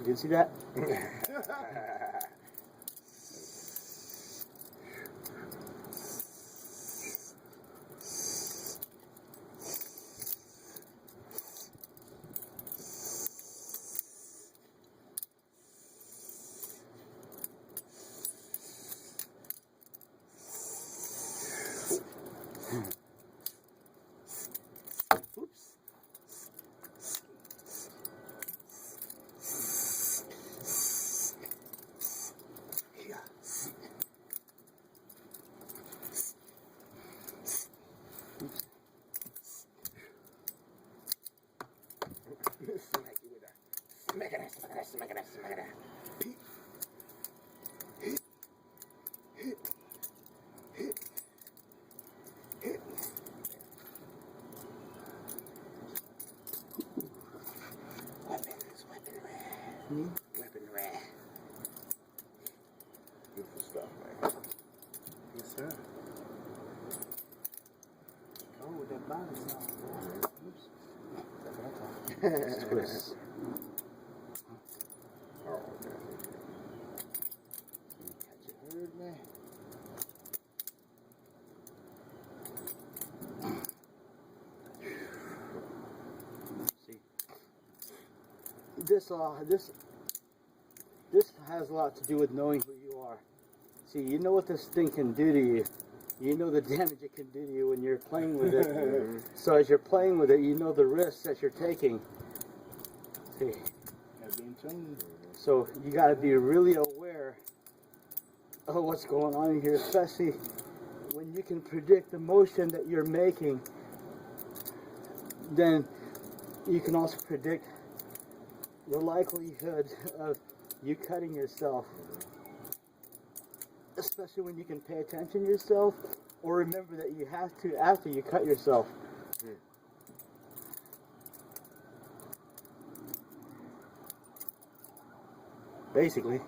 You didn't see that? Oops. Yeah. Smack it. Weapon rare. Beautiful stuff, man. Yes, sir. Oh, with that Balisong. Oops. That's twist. Oh, okay. Catch it hard, man. See, this has a lot to do with knowing who you are. See, you know what this thing can do to you. You know the damage it can do to you when you're playing with it. So as you're playing with it, you know the risks that you're taking. See, Gotta be in tune. so you got to be really aware of what's going on in here, especially when you can predict the motion that you're making. Then you can also predict the likelihood of you cutting yourself, especially when you can pay attention to yourself or remember that you have to after you cut yourself. Basically.